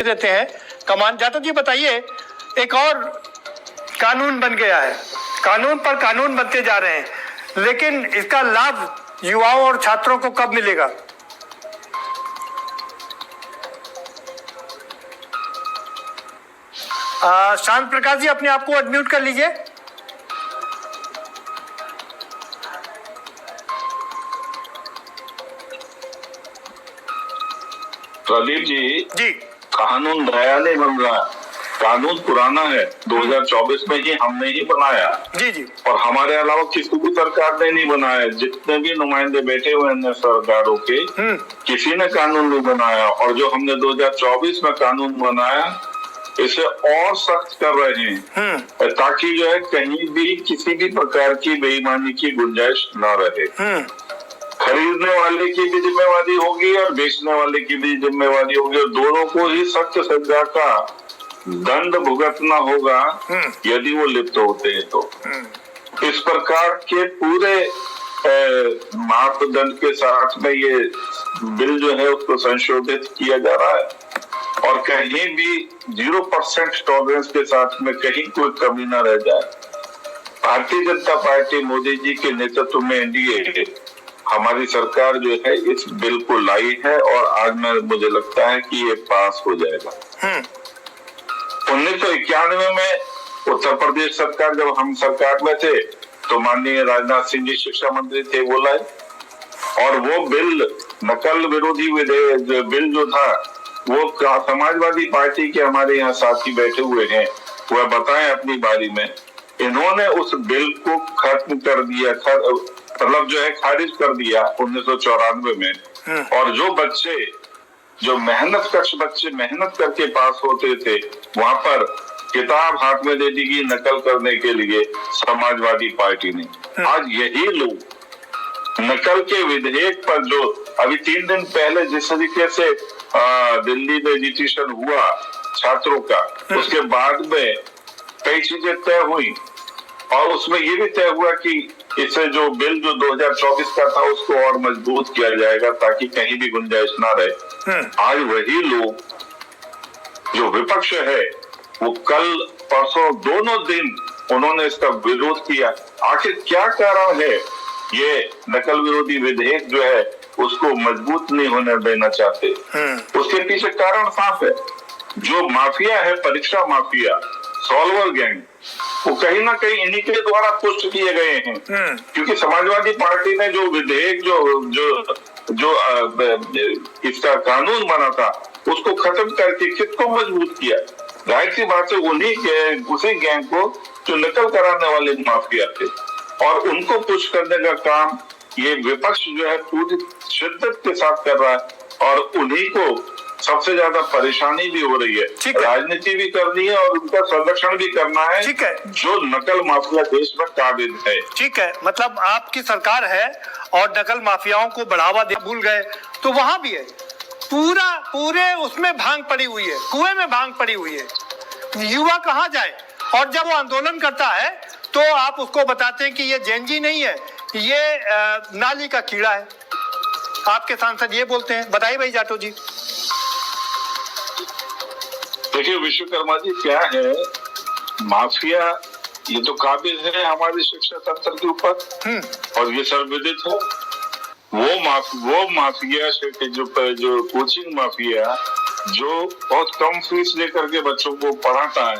देते हैं कमान। जाटव जी बताइए, एक और कानून बन गया है, कानून पर कानून बनते जा रहे हैं, लेकिन इसका लाभ युवाओं और छात्रों को कब मिलेगा? शांत प्रकाश जी अपने आप को अनम्यूट कर लीजिए। प्रदीप जी, कानून नया नहीं बन रहा, कानून पुराना है, 2024 में ही हमने ही बनाया। जी। और हमारे अलावा किसी भी सरकार ने नहीं बनाया। जितने भी नुमाइंदे बैठे हुए हैं सरकारों के, किसी ने कानून नहीं बनाया। और जो हमने 2024 में कानून बनाया, इसे और सख्त कर रहे हैं ताकि जो है कहीं भी किसी भी प्रकार की बेईमानी की गुंजाइश न रहे। खरीदने वाले की भी जिम्मेवारी होगी और बेचने वाले की भी जिम्मेवारी होगी, और दोनों को ही सख्त सजा का दंड भुगतना होगा यदि वो लिप्त होते हैं तो। इस प्रकार के पूरे मापदंड के साथ में ये बिल जो है उसको संशोधित किया जा रहा है, और कहीं भी 0% टॉलरेंस के साथ में कहीं कोई कमी न रह जाए। भारतीय जनता पार्टी मोदी जी के नेतृत्व में एनडीए हमारी सरकार जो है इस बिल को लाई है, और आज मुझे लगता है कि ये पास हो जाएगा। 1991 में उत्तर प्रदेश सरकार, जब हम सरकार में थे तो माननीय राजनाथ सिंह जी शिक्षा मंत्री थे, वो लाए, और वो बिल नकल विरोधी विधेयक बिल जो था वो समाजवादी पार्टी के हमारे यहाँ साथी बैठे हुए हैं, वह बताएं अपनी बारी में, इन्होंने उस बिल को खत्म कर दिया, मतलब जो है खारिज कर दिया 1994 में। और जो बच्चे, जो मेहनतकश बच्चे मेहनत करके पास होते थे, वहां पर किताब हाथ में दे दी गई नकल करने के लिए समाजवादी पार्टी ने। आज यही लोग नकल के विधेयक पर, जो अभी 3 दिन पहले जिस तरीके से दिल्ली में एजिटेशन हुआ छात्रों का, उसके बाद में कई चीजें तय हुई, और उसमें ये भी तय हुआ कि इससे जो बिल जो 2024 का था उसको और मजबूत किया जाएगा ताकि कहीं भी गुंजाइश ना रहे। आज वही लोग जो विपक्ष है, वो कल परसों दोनों दिन उन्होंने इसका विरोध किया। आखिर क्या कारण है? ये नकल विरोधी विधेयक जो है उसको मजबूत नहीं होने देना चाहते। उसके पीछे कारण साफ है। जो माफिया है, परीक्षा माफिया, सॉल्वर गैंग, वो कहीं ना कहीं इन्हीं के द्वारा पुष्ट किए गए हैं। क्योंकि समाजवादी पार्टी ने जो विधेयक जो इसका कानून बना था उसको खत्म करके किसको मजबूत किया? जाहिर सी बात है उसी गैंग को जो नकल कराने वाले माफिया थे, और उनको पुष्ट करने का काम ये विपक्ष जो है पूरी शिद्दत के साथ कर रहा है, और उन्हीं को सबसे ज्यादा परेशानी भी हो रही है। राजनीति भी करनी है और उनका संरक्षण भी करना है। ठीक है, जो नकल माफिया देश में काबिज है। ठीक है, मतलब आपकी सरकार है और नकल माफियाओं को बढ़ावा दे भूल गए, तो वहां भी है पूरे उसमें भांग पड़ी हुई है, कुएं में भांग पड़ी हुई है। युवा कहाँ जाए? और जब वो आंदोलन करता है तो आप उसको बताते हैं कि ये जेनजी नहीं है, ये नाली का कीड़ा है। आपके सांसद ये बोलते हैं। बताइए भाई जाटव जी। देखिए विश्वकर्मा जी, क्या है माफिया, ये तो काबिज है हमारे शिक्षा तंत्र के ऊपर, और ये सर्वविदित है। वो माफिया जो कोचिंग माफिया जो बहुत कम फीस लेकर के बच्चों को पढ़ाता है,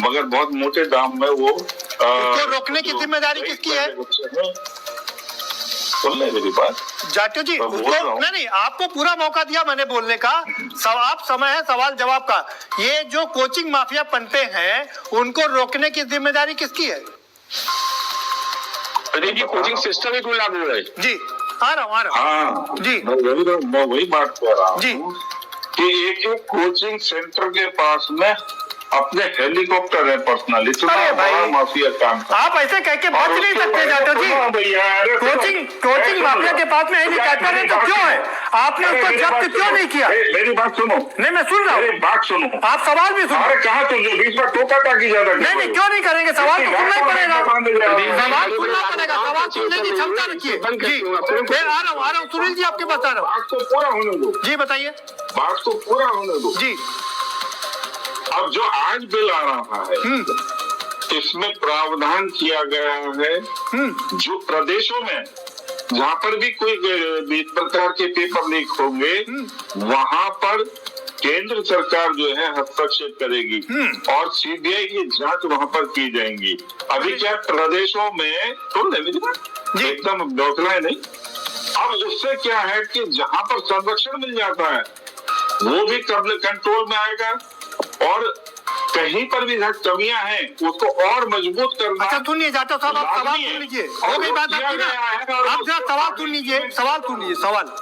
मगर बहुत मोटे दाम में वो उसको रोकने की जिम्मेदारी किसकी है? सुन ले मेरी बात जाटव जी, उसको नहीं, आपको पूरा मौका दिया मैंने बोलने का। आप समय है सवाल जवाब का। ये जो कोचिंग माफिया पनपे हैं, उनको रोकने की जिम्मेदारी किसकी है? जी कोचिंग सिस्टम ही लागू है। जी आ रहा हूँ हाँ जी, मैं वही बात कर रहा जी हूँ कि एक कोचिंग सेंटर के पास में अपने हेलीकॉप्टर है पर्सनल। इतना बड़ा माफिया काम था। आप ऐसे कह के बच नहीं सकते जाटव जी। कोचिंग माफिया के पास में हेलीकॉप्टर है तो क्यों है? आपने उसको जब्त क्यों नहीं किया? मेरी बात सुनो। नहीं, मैं सुन रहा हूँ, बात सुनो, आप सवाल भी सुनो। कहा तुम बीच में टोका टाकी ज्यादा नहीं, क्यों नहीं करेंगे? सवाल तो सुनना ही पड़ेगा, सवाल सुनना पड़ेगा, सवाल सुनने की क्षमता रखिए। जी मैं आ रहा हूँ सुनील जी, आपके पास आ रहा हूँ। बात को पूरा होने दो। जी बताइए। बात को पूरा होने दो। जी और जो आज बिल आ रहा है इसमें प्रावधान किया गया है जो प्रदेशों में जहाँ पर भी कोई इस प्रकार के पेपर लीक होंगे वहां पर केंद्र सरकार जो है हस्तक्षेप करेगी और सीबीआई की जांच वहां पर की जाएंगी। अभी क्या प्रदेशों में तो एकदम डोकला नहीं। अब उससे क्या है कि जहां पर संरक्षण मिल जाता है वो भी कंट्रोल में आएगा और कहीं पर भी कमियां हैं उसको और मजबूत करना। अच्छा सुनिए जाटव साहब, आप सवाल सुन लीजिए, हो गई बात आपकी ना, आप जरा सवाल सुन लीजिए, सवाल।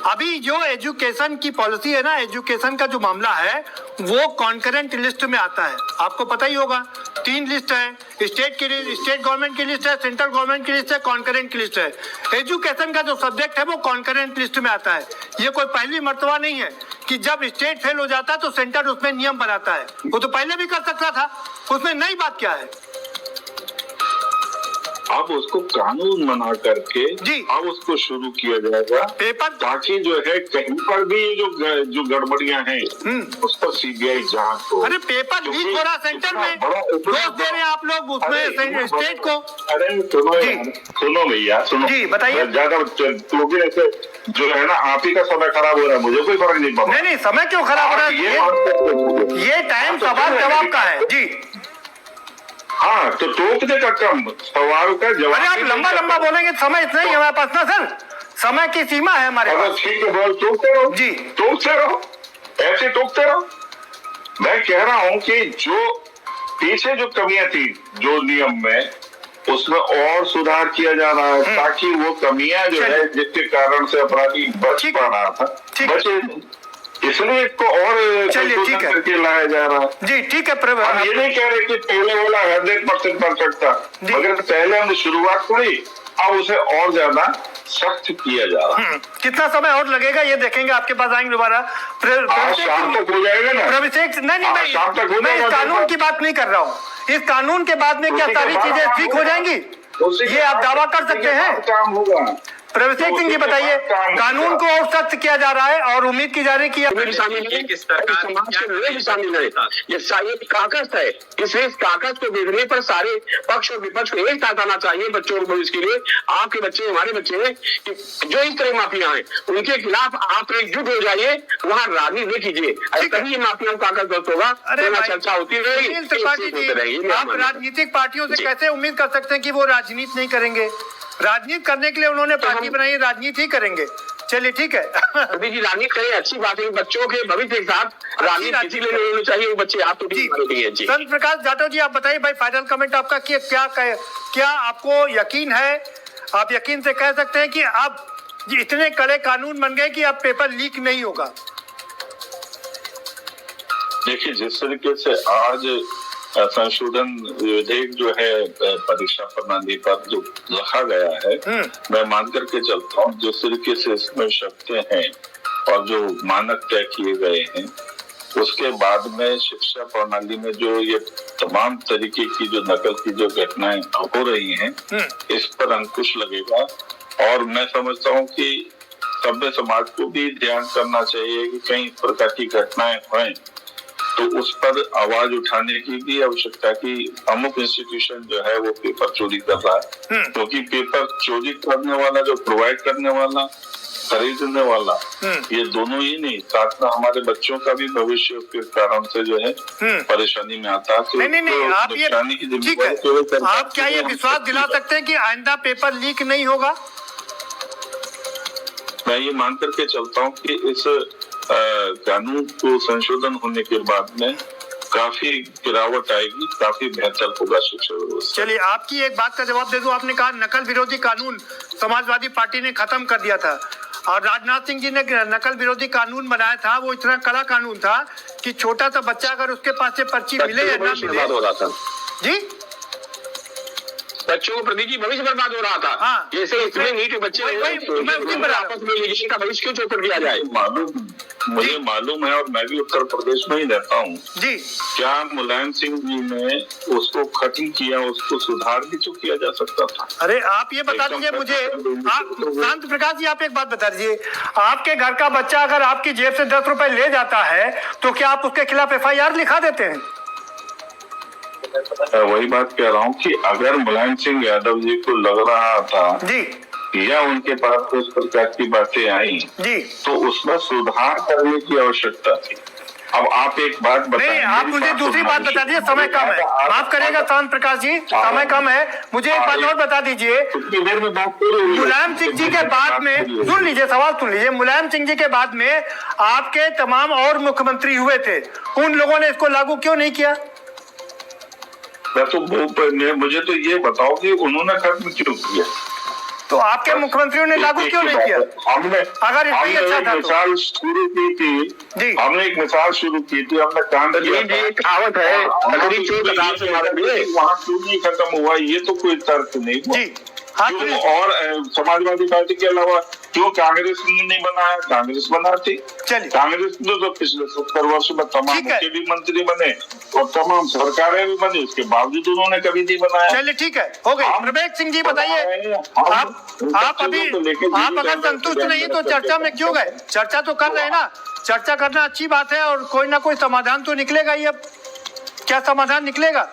अभी जो एजुकेशन की पॉलिसी है ना, एजुकेशन का जो मामला है वो कॉन्करेंट लिस्ट में आता है, आपको पता ही होगा। 3 लिस्ट है, स्टेट गवर्नमेंट की लिस्ट है, सेंट्रल गवर्नमेंट की लिस्ट है, कॉन्करेंट की लिस्ट है। एजुकेशन का जो सब्जेक्ट है वो कॉन्करेंट लिस्ट में आता है। ये कोई पहली मर्तबा नहीं है कि जब स्टेट फेल हो जाता है तो सेंटर उसमें नियम बनाता है, वो तो पहले भी कर सकता था, उसमें नई बात क्या है। अब उसको कानून बना करके अब उसको शुरू किया जाएगा पेपर, ताकि जो है कहीं पर भी जो गड़बड़ियां हैं उस पर सीबीआई जांच हो। अरे पेपर लीक हो रहा सेंटर में, दोष दे रहे हैं आप लोग उसमें स्टेट को। अरे सुनो भैया सुनो जी बताइए। ज्यादा क्योंकि ऐसे जो है ना आप ही का समय खराब हो रहा है, मुझे कोई फर्क नहीं पड़ता। नहीं समय क्यों खराब हो रहा है, ये टाइम सवाल जवाब का है जी। हाँ तो टोकने का कम, सवाल का जवाब। अरे आप लंबा बोलेंगे, समय इतना ही हमारे पास ना सर, समय की सीमा है हमारे पास। ठीक है बोल, टोकते रहो जी, टोकते रहो, ऐसे टोकते रहो। मैं कह रहा हूँ कि जो पीछे जो कमियां थी जो नियम में उसमें और सुधार किया जा रहा है ताकि वो कमियां जो है जिसके कारण से अपराधी बच पा रहा था बचे, इसलिए इसको और चलिए करके लाया जा रहा है जी। ठीक है, हम ये नहीं कह रहे कि पहले वाला 100% परफेक्ट था, मगर पहले हमने शुरुआत करी, अब उसे और ज्यादा सख्त किया जा रहा है। कितना समय और लगेगा ये देखेंगे, आपके पास आएंगे दोबारा। शाम तक हो जाएगा ना, नहीं मैं इस कानून की बात नहीं कर रहा हूँ, इस कानून के बाद में क्या सारी चीजें ठीक हो जाएंगी ये आप दावा कर सकते हैं? काम होगा। प्रभुशेख सिंह जी बताइए, कानून को और सख्त किया जा रहा है और उम्मीद की जा रही है कि शामिल है। ये कागज है, इस कागज को देखने पर सारे पक्ष और विपक्ष को एक साथ आना चाहिए बच्चों और भविष्य के लिए। आपके बच्चे हमारे बच्चे हैं, जो इस तरह माफिया हैं उनके खिलाफ आप एकजुट हो जाइए, वहाँ राजनीति कीजिए, तभी ये माफिया कागज गलत होगा। चर्चा होती रहेगी। आप राजनीतिक पार्टियों से कैसे उम्मीद कर सकते हैं कि वो राजनीति नहीं करेंगे? राजनीति करने के लिए उन्होंने पार्टी बनाई है, राजनीति ही करेंगे। चलिए ठीक है जी, राजनीति करें, अच्छी बात है, बच्चों के भविष्य के साथ राजनीति किसी लिए होनी चाहिए, वो बच्चे आप तो जी। संत प्रकाश जाटव जी आप बताइए भाई, फाइनल कमेंट आपका क्या आपको यकीन है, आप यकीन से कह सकते हैं कि अब इतने कड़े कानून बन गए कि अब पेपर लीक नहीं होगा? देखिए जिस तरीके से आज संशोधन विधेयक जो है परीक्षा प्रणाली पर जो रखा गया है, मैं मान करके चलता हूँ जिस तरीके से इसमें शर्तें हैं और जो मानक तय किए गए हैं, उसके बाद में शिक्षा प्रणाली में जो ये तमाम तरीके की जो नकल की जो घटनाएं हो रही हैं, इस पर अंकुश लगेगा। और मैं समझता हूँ कि सभ्य समाज को भी ध्यान करना चाहिए कि कहीं इस प्रकार की घटनाएं हों तो उस पर आवाज उठाने की भी आवश्यकता की। अमुक इंस्टीट्यूशन जो है वो पेपर चोरी कर रहा है, क्योंकि पेपर चोरी करने वाला, जो प्रोवाइड करने वाला, खरीदने वाला, ये दोनों ही नहीं, साथ में हमारे बच्चों का भी भविष्य के कारण से जो है परेशानी में आता है। तो नहीं, आप ये ठीक है, आप क्या ये विश्वास दिला सकते हैं कि आइंदा पेपर लीक नहीं होगा? मैं ये मान करके चलता हूँ कि इस कानून को संशोधन होने के बाद में काफी गिरावट आएगी, काफी बेहतर होगा शिक्षा व्यवस्था। चलिए आपकी एक बात का जवाब दे दूं, आपने कहा नकल विरोधी कानून समाजवादी पार्टी ने खत्म कर दिया था और राजनाथ सिंह जी ने नकल विरोधी कानून बनाया था। वो इतना कड़ा कानून था कि छोटा सा बच्चा अगर उसके पास से पर्ची मिले या ना मिले हो रहा था जी, बच्चों को प्रति जी भविष्य बर्बाद हो रहा था। हाँ। जैसे इतने नीट के बच्चे आपस में लिखने का भविष्य क्यों चौपट किया जाए? मुझे मालूम है, और मैं भी उत्तर प्रदेश में ही रहता हूँ जी। क्या मुलायम सिंह जी ने उसको खत्म किया, उसको सुधार भी तो किया जा सकता था। अरे आप ये बता दीजिए मुझे, आप शांत प्रकाश जी आप एक बात बता दीजिए, आपके घर का बच्चा अगर आपकी जेब से 10 रुपए ले जाता है तो क्या आप उसके खिलाफ FIR लिखा देते हैं? वही बात कह रहा हूँ कि अगर मुलायम सिंह यादव जी को लग रहा था जी या उनके पास उस प्रकार की बातें आई जी, तो उसमें सुधार करने की आवश्यकता थी। अब आप एक बात बताइए। नहीं, आप मुझे दूसरी बात बता दीजिए, समय कम है, माफ करिएगा शांत प्रकाश जी, समय कम है, मुझे एक बात और बता दीजिए। मुलायम सिंह जी के बाद में, सुन लीजिए सवाल सुन लीजिए, मुलायम सिंह जी के बाद में आपके तमाम और मुख्यमंत्री हुए थे, उन लोगों ने इसको लागू क्यों नहीं किया? मुझे तो ये बताओ कि उन्होंने खत्म क्यों किया? तो आपके मुख्यमंत्रियों ने लागू क्यों नहीं किया? हमने अगर इतनी अच्छा था तो मिसाल शुरू की थी, हमने एक मिसाल शुरू की थी, हमने कांड किया था। कहावत है वहाँ क्यों नहीं खत्म हुआ, ये तो कोई तर्क नहीं हुआ। जी हाँ, क्यों? और समाजवादी पार्टी के अलावा क्यों कांग्रेस ने नहीं बनाया? कांग्रेस बनाती। चलिए, कांग्रेस ने तो पिछले 70 वर्ष में तमाम के भी मंत्री बने और तमाम सरकारें भी बनी, उसके बावजूद उन्होंने कभी नहीं बनाया। चलिए ठीक है, हो गई। प्रवेश सिंह जी बताइए, आप अभी आप अगर संतुष्ट नहीं तो चर्चा में क्यों गए? चर्चा तो कर रहे हैं ना, चर्चा करना अच्छी बात है और कोई ना कोई समाधान तो निकलेगा ही। अब क्या समाधान निकलेगा?